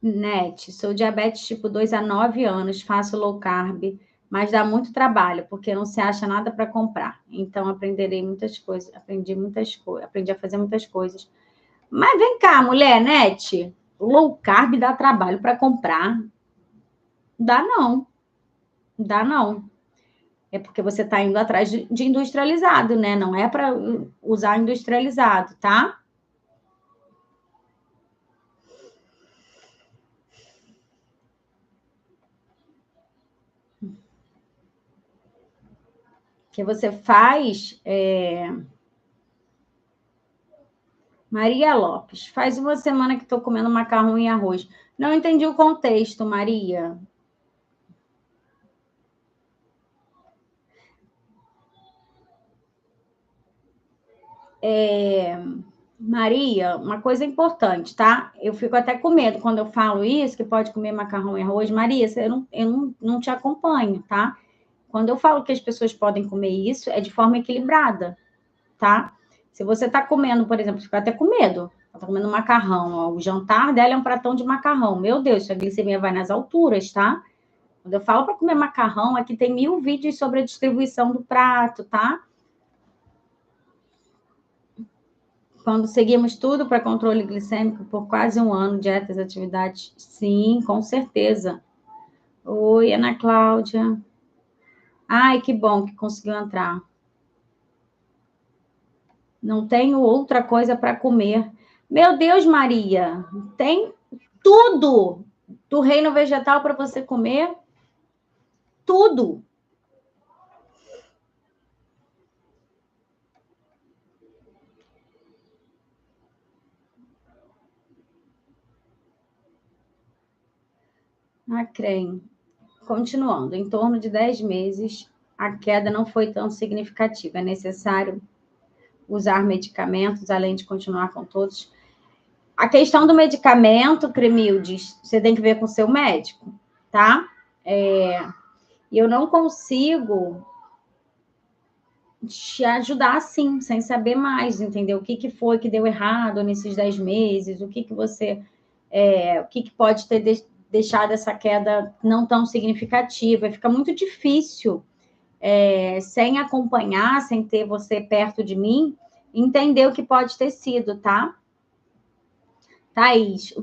Net, sou diabetes tipo 2 há 9 anos, faço low carb, mas dá muito trabalho, porque não se acha nada para comprar. Então, aprenderei muitas coisas, aprendi a fazer muitas coisas. Mas vem cá, mulher, Net, low carb dá trabalho para comprar? Dá não, dá não. É porque você está indo atrás de industrializado, né? Não é para usar industrializado, tá? Que você faz... Maria Lopes, faz uma semana que estou comendo macarrão e arroz. Não entendi o contexto, Maria. Maria, uma coisa importante, tá? Eu fico até com medo quando eu falo isso, que pode comer macarrão e arroz. Maria, eu não te acompanho, tá? Quando eu falo que as pessoas podem comer isso, é de forma equilibrada, tá? Se você está comendo, por exemplo, fica até com medo, está comendo macarrão, ó, o jantar dela é um pratão de macarrão. Meu Deus, a glicemia vai nas alturas, tá? Quando eu falo para comer macarrão, aqui tem 1000 vídeos sobre a distribuição do prato, tá? Quando seguimos tudo para controle glicêmico por quase um ano, dietas, atividades, sim, com certeza. Oi, Ana Cláudia. Ai, que bom que conseguiu entrar. Não tenho outra coisa para comer. Meu Deus, Maria, tem tudo do reino vegetal para você comer. Tudo. Ah, creio. Continuando, em torno de 10 meses, a queda não foi tão significativa. É necessário usar medicamentos, além de continuar com todos. A questão do medicamento, Cremildes, você tem que ver com o seu médico, tá? E eu não consigo te ajudar assim, sem saber mais, entendeu? O que foi que deu errado nesses 10 meses, o que você. O que pode ter deixado essa queda não tão significativa. Fica muito difícil, sem acompanhar, sem ter você perto de mim, entender o que pode ter sido, tá? Thaís,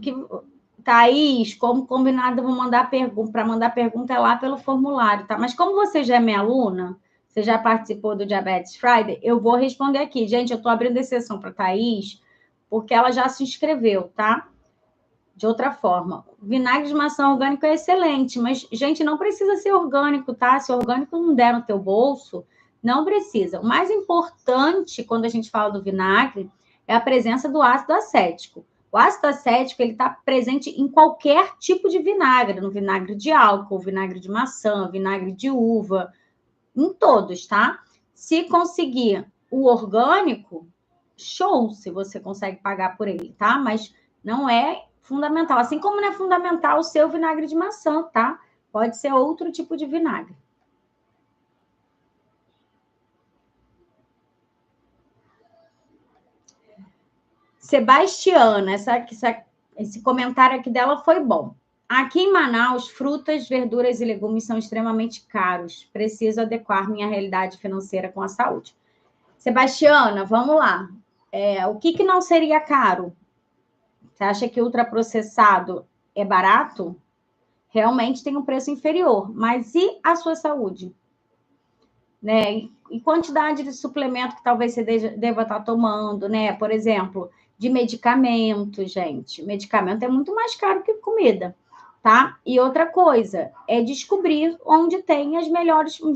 Thaís, como combinado, eu vou mandar pergunta. Para mandar pergunta é lá pelo formulário, tá? Mas como você já é minha aluna, você já participou do Diabetes Friday, eu vou responder aqui. Gente, eu estou abrindo exceção para Thaís, porque ela já se inscreveu, tá? De outra forma, vinagre de maçã orgânico é excelente, mas, gente, não precisa ser orgânico, tá? Se orgânico não der no teu bolso, não precisa. O mais importante, quando a gente fala do vinagre, é a presença do ácido acético. O ácido acético, ele está presente em qualquer tipo de vinagre, no vinagre de álcool, vinagre de maçã, vinagre de uva, em todos, tá? Se conseguir o orgânico, show, se você consegue pagar por ele, tá? Mas não é fundamental. Assim como não é fundamental o seu vinagre de maçã, tá? Pode ser outro tipo de vinagre. Sebastiana, esse comentário aqui dela foi bom. Aqui em Manaus, frutas, verduras e legumes são extremamente caros. Preciso adequar minha realidade financeira com a saúde. Sebastiana, vamos lá. O que não seria caro? Você acha que ultraprocessado é barato? Realmente tem um preço inferior. Mas e a sua saúde? Né? E quantidade de suplemento que talvez você deva estar tomando, né? Por exemplo, de medicamento, gente. Medicamento é muito mais caro que comida, tá? E outra coisa é descobrir onde tem os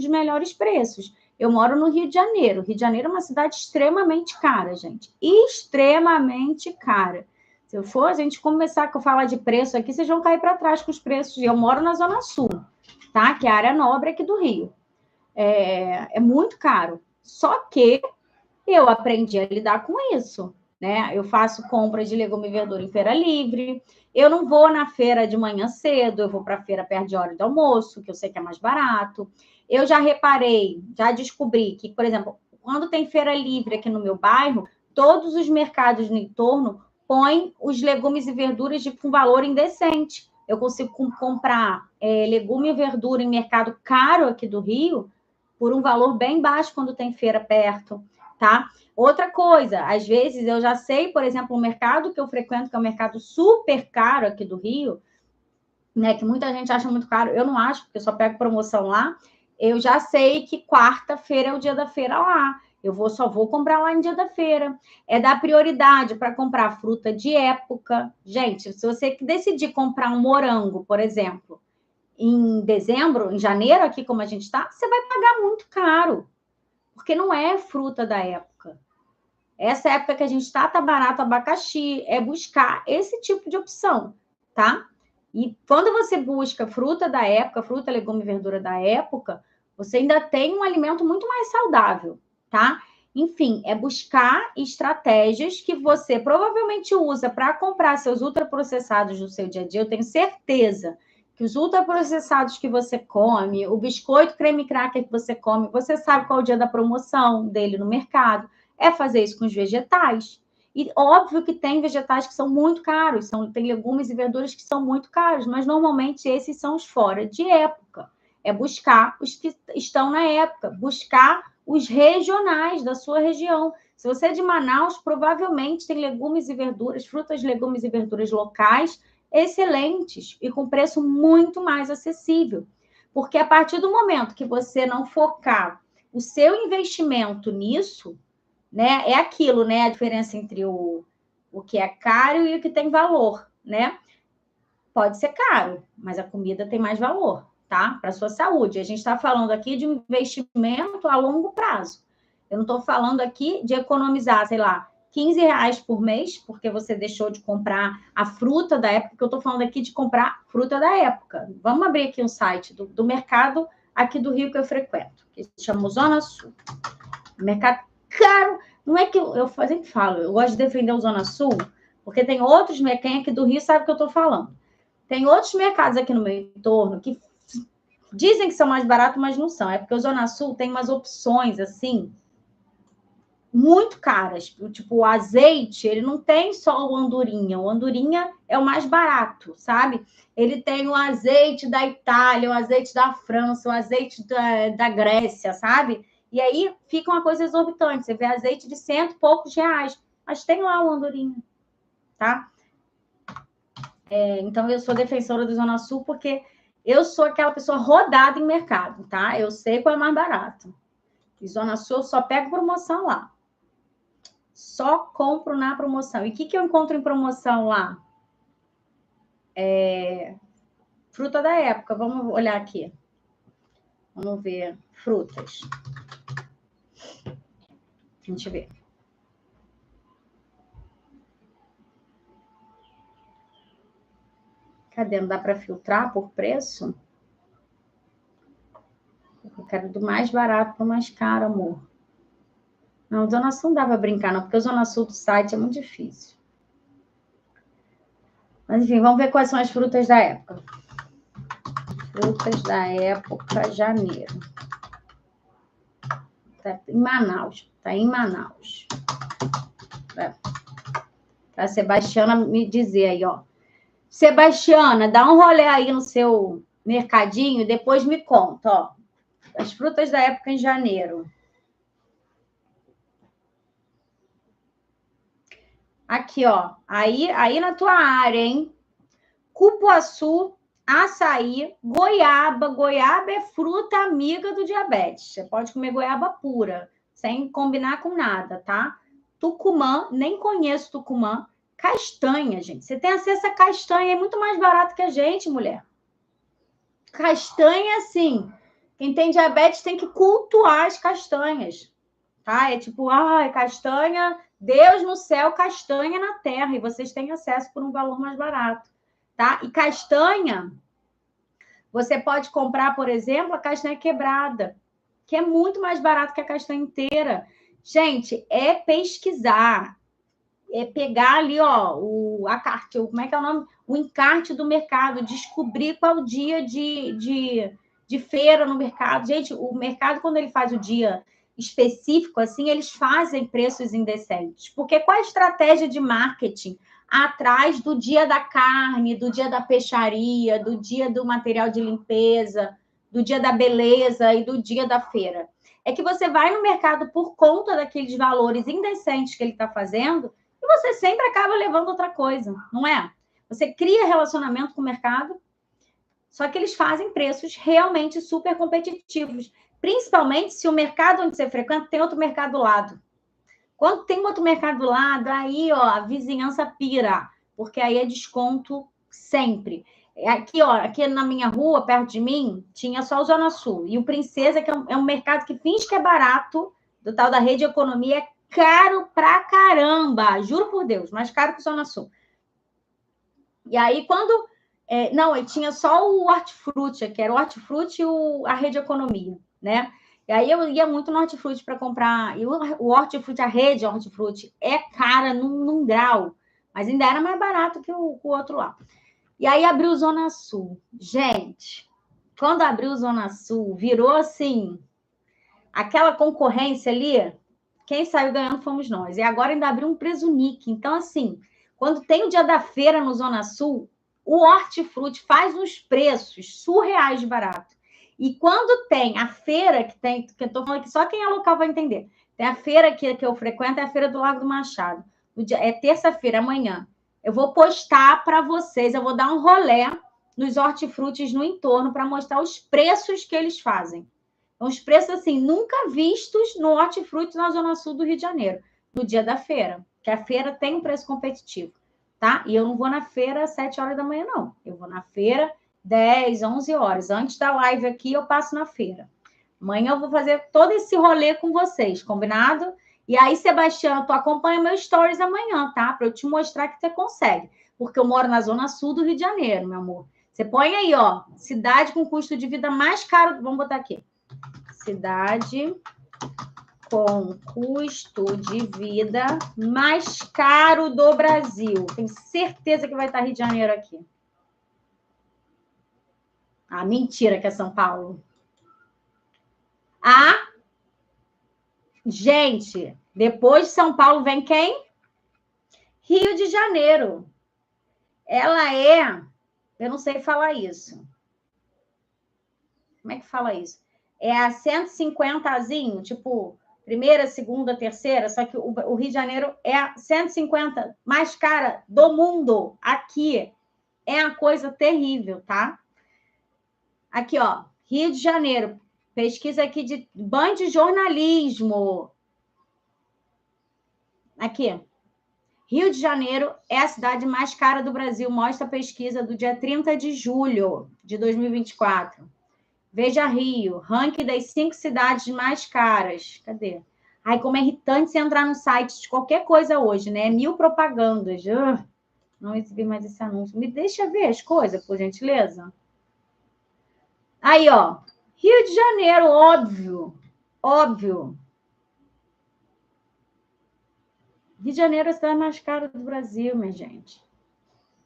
melhores preços. Eu moro no Rio de Janeiro. Rio de Janeiro é uma cidade extremamente cara, gente. Extremamente cara. Se eu for a gente começar a falar de preço aqui, vocês vão cair para trás com os preços. Eu moro na Zona Sul, tá? Que é a área nobre aqui do Rio. É muito caro. Só que eu aprendi a lidar com isso, né? Eu faço compras de legume e verdura em feira livre. Eu não vou na feira de manhã cedo, eu vou para a feira perto de hora do almoço, que eu sei que é mais barato. Eu já reparei, já descobri que, por exemplo, quando tem feira livre aqui no meu bairro, todos os mercados no entorno põem os legumes e verduras com valor indecente. Eu consigo comprar legume e verdura em mercado caro aqui do Rio por um valor bem baixo quando tem feira perto, tá? Outra coisa, às vezes eu já sei, por exemplo, o mercado que eu frequento, que é um mercado super caro aqui do Rio, né, que muita gente acha muito caro, eu não acho, porque eu só pego promoção lá, eu já sei que quarta-feira é o dia da feira lá, só vou comprar lá em dia da feira. É dar prioridade para comprar fruta de época. Gente, se você decidir comprar um morango, por exemplo, em dezembro, em janeiro, aqui como a gente está, você vai pagar muito caro, porque não é fruta da época. Essa época que a gente está, tá barato abacaxi, é buscar esse tipo de opção, tá? E quando você busca fruta da época, fruta, legume e verdura da época, você ainda tem um alimento muito mais saudável, tá? Enfim, é buscar estratégias que você provavelmente usa para comprar seus ultraprocessados no seu dia a dia. Eu tenho certeza que os ultraprocessados que você come, o biscoito creme cracker que você come, você sabe qual é o dia da promoção dele no mercado. É fazer isso com os vegetais. E óbvio que tem vegetais que são muito caros, tem legumes e verduras que são muito caros, mas normalmente esses são os fora de época. É buscar os que estão na época, buscar os regionais da sua região. Se você é de Manaus, provavelmente tem legumes e verduras, frutas, legumes e verduras locais excelentes e com preço muito mais acessível. Porque a partir do momento que você não focar o seu investimento nisso, né, é aquilo, né, a diferença entre o que é caro e o que tem valor, né? Pode ser caro, mas a comida tem mais valor, tá? Para a sua saúde. A gente está falando aqui de um investimento a longo prazo. Eu não estou falando aqui de economizar, sei lá, R$ 15 por mês, porque você deixou de comprar a fruta da época, que eu estou falando aqui de comprar fruta da época. Vamos abrir aqui um site do mercado aqui do Rio que eu frequento, que se chama Zona Sul. Mercado caro. Não é que eu sempre falo, eu gosto de defender o Zona Sul, porque tem outros, quem aqui do Rio sabe o que eu estou falando. Tem outros mercados aqui no meu entorno que dizem que são mais baratos, mas não são. É porque o Zona Sul tem umas opções, assim, muito caras. Tipo, o azeite, ele não tem só o andorinha. O andorinha é o mais barato, sabe? Ele tem o azeite da Itália, o azeite da França, o azeite da Grécia, sabe? E aí fica uma coisa exorbitante. Você vê azeite de R$100 e poucos, mas tem lá o andorinha, tá? Então, eu sou defensora do Zona Sul porque eu sou aquela pessoa rodada em mercado, tá? Eu sei qual é mais barato. E Zona Sul, eu só pego promoção lá. Só compro na promoção. E o que eu encontro em promoção lá? Fruta da época. Vamos olhar aqui. Vamos ver. Frutas. A gente vê. Cadê? Não dá para filtrar por preço? Eu quero do mais barato para o mais caro, amor. Não, Zona Sul não dá para brincar, não, porque o Zona Sul do site é muito difícil. Mas, enfim, vamos ver quais são as frutas da época. Frutas da época, janeiro. Tá em Manaus. Tá em Manaus. Pra Sebastiana me dizer aí, ó. Sebastiana, dá um rolê aí no seu mercadinho e depois me conta, ó. As frutas da época em janeiro. Aqui, ó. Aí na tua área, hein? Cupuaçu, açaí, goiaba. Goiaba é fruta amiga do diabetes. Você pode comer goiaba pura, sem combinar com nada, tá? Tucumã, nem conheço Tucumã. Castanha, gente. Você tem acesso a castanha, é muito mais barato que a gente, mulher. Castanha, assim, quem tem diabetes tem que cultuar as castanhas, tá? É tipo, castanha, Deus no céu, castanha na terra, e vocês têm acesso por um valor mais barato, tá? E castanha, você pode comprar, por exemplo, a castanha quebrada, que é muito mais barato que a castanha inteira. Gente, é pesquisar, é pegar ali, ó, como é que é o nome? O encarte do mercado, descobrir qual dia de feira no mercado. Gente, o mercado, quando ele faz o dia específico, assim, eles fazem preços indecentes. Porque qual a estratégia de marketing atrás do dia da carne, do dia da peixaria, do dia do material de limpeza, do dia da beleza e do dia da feira? É que você vai no mercado por conta daqueles valores indecentes que ele está fazendo, e você sempre acaba levando outra coisa, não é? Você cria relacionamento com o mercado, só que eles fazem preços realmente super competitivos, principalmente se o mercado onde você frequenta tem outro mercado do lado. Quando tem outro mercado do lado, aí, ó, a vizinhança pira, porque aí é desconto sempre. Aqui, ó, aqui na minha rua, perto de mim, tinha só o Zona Sul. E o Princesa, que é um mercado que finge que é barato, do tal da Rede Economia, é caro pra caramba, juro por Deus, mais caro que o Zona Sul. E aí, quando... não, ele tinha só o Hortifruti, que era o Hortifruti e a Rede Economia, né? E aí eu ia muito no Hortifruti para comprar. E o Hortifruti, a rede Hortifruti, é cara num grau. Mas ainda era mais barato que o outro lá. E aí abriu Zona Sul. Gente, quando abriu Zona Sul, virou assim, aquela concorrência ali, quem saiu ganhando fomos nós. E agora ainda abriu um preço Nick. Então, assim, quando tem o dia da feira no Zona Sul, o Hortifruti faz uns preços surreais de barato. E quando tem a feira que tem, que eu estou falando que só quem é local vai entender. Tem a feira que eu frequento, é a feira do Lago do Machado. É terça-feira, amanhã. Eu vou postar para vocês, eu vou dar um rolê nos hortifrutis no entorno para mostrar os preços que eles fazem. Então, os preços, assim, nunca vistos no Hortifruti na Zona Sul do Rio de Janeiro, no dia da feira, que a feira tem um preço competitivo, tá? E eu não vou na feira às 7 horas da manhã, não. Eu vou na feira 10, 11 horas. Antes da live aqui, eu passo na feira. Amanhã eu vou fazer todo esse rolê com vocês, combinado? E aí, Sebastião, tu acompanha meus stories amanhã, tá? Para eu te mostrar que você consegue. Porque eu moro na Zona Sul do Rio de Janeiro, meu amor. Você põe aí, ó, cidade com custo de vida mais caro. Vamos botar aqui. Cidade com custo de vida mais caro do Brasil. Tenho certeza que vai estar Rio de Janeiro aqui. Ah, mentira que é São Paulo. Ah, gente, depois de São Paulo vem quem? Rio de Janeiro. Ela é... Eu não sei falar isso. Como é que fala isso? É a 150zinho, tipo... Primeira, segunda, terceira, só que o Rio de Janeiro é a 150 mais cara do mundo. Aqui é uma coisa terrível, tá? Aqui, ó, Rio de Janeiro. Pesquisa aqui de Band de jornalismo. Aqui. Rio de Janeiro é a cidade mais cara do Brasil, mostra a pesquisa do dia 30 de julho de 2024. Veja Rio, ranking das 5 cidades mais caras. Cadê? Ai, como é irritante você entrar no site de qualquer coisa hoje, né? 1000 propagandas. Não exibi mais esse anúncio. Me deixa ver as coisas, por gentileza. Aí, ó. Rio de Janeiro, óbvio. Óbvio. Rio de Janeiro é a cidade mais cara do Brasil, minha gente.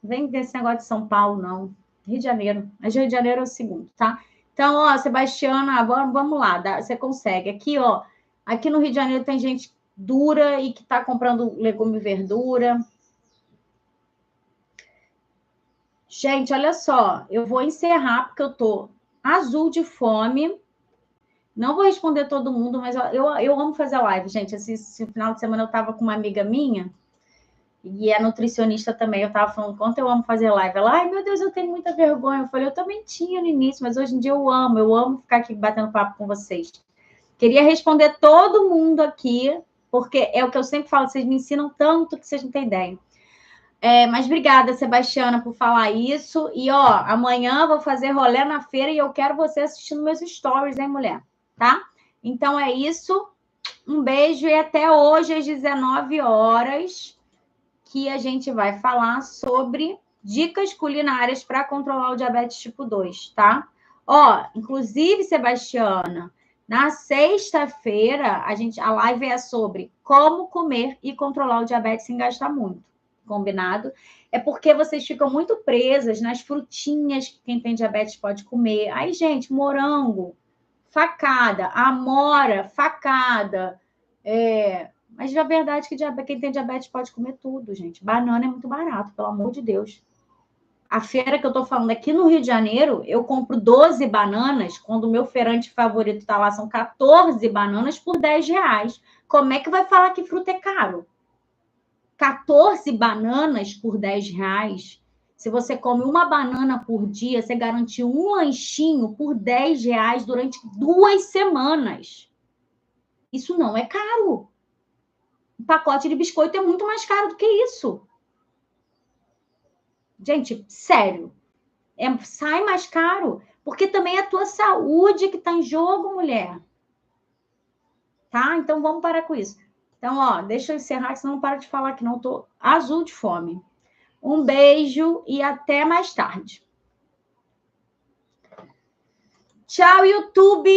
Vem desse negócio de São Paulo, não. Rio de Janeiro. Mas Rio de Janeiro é o segundo, tá? Então, ó, Sebastiana, vamos lá, você consegue. Aqui, ó, aqui no Rio de Janeiro tem gente dura e que tá comprando legume e verdura. Gente, olha só, eu vou encerrar porque eu tô azul de fome. Não vou responder todo mundo, mas eu amo fazer live, gente. Esse final de semana eu tava com uma amiga minha, e é nutricionista também, eu tava falando quanto eu amo fazer live. Ela, ai, meu Deus, eu tenho muita vergonha. Eu falei, eu também tinha no início, mas hoje em dia eu amo ficar aqui batendo papo com vocês. Queria responder todo mundo aqui, porque é o que eu sempre falo, vocês me ensinam tanto que vocês não têm ideia. Mas obrigada, Sebastiana, por falar isso. E, ó, amanhã eu vou fazer rolê na feira e eu quero você assistindo meus stories, hein, mulher? Tá? Então é isso. Um beijo e até hoje às 19 horas, que a gente vai falar sobre dicas culinárias para controlar o diabetes tipo 2, tá? Ó, inclusive, Sebastiana, na sexta-feira, a live é sobre como comer e controlar o diabetes sem gastar muito. Combinado? É porque vocês ficam muito presas nas frutinhas que quem tem diabetes pode comer. Aí, gente, morango, facada, amora, facada, mas a verdade é que quem tem diabetes pode comer tudo, gente. Banana é muito barato, pelo amor de Deus. A feira que eu tô falando aqui no Rio de Janeiro, eu compro 12 bananas, quando o meu feirante favorito tá lá, são 14 bananas por R$10. Como é que vai falar que fruta é caro? 14 bananas por R$10. Se você come uma banana por dia, você garante um lanchinho por R$10 durante 2 semanas. Isso não é caro. Um pacote de biscoito é muito mais caro do que isso. Gente, sério. Sai mais caro. Porque também é a tua saúde que está em jogo, mulher. Tá? Então, vamos parar com isso. Então, ó, deixa eu encerrar, senão não paro de falar que não estou azul de fome. Um beijo e até mais tarde. Tchau, YouTube!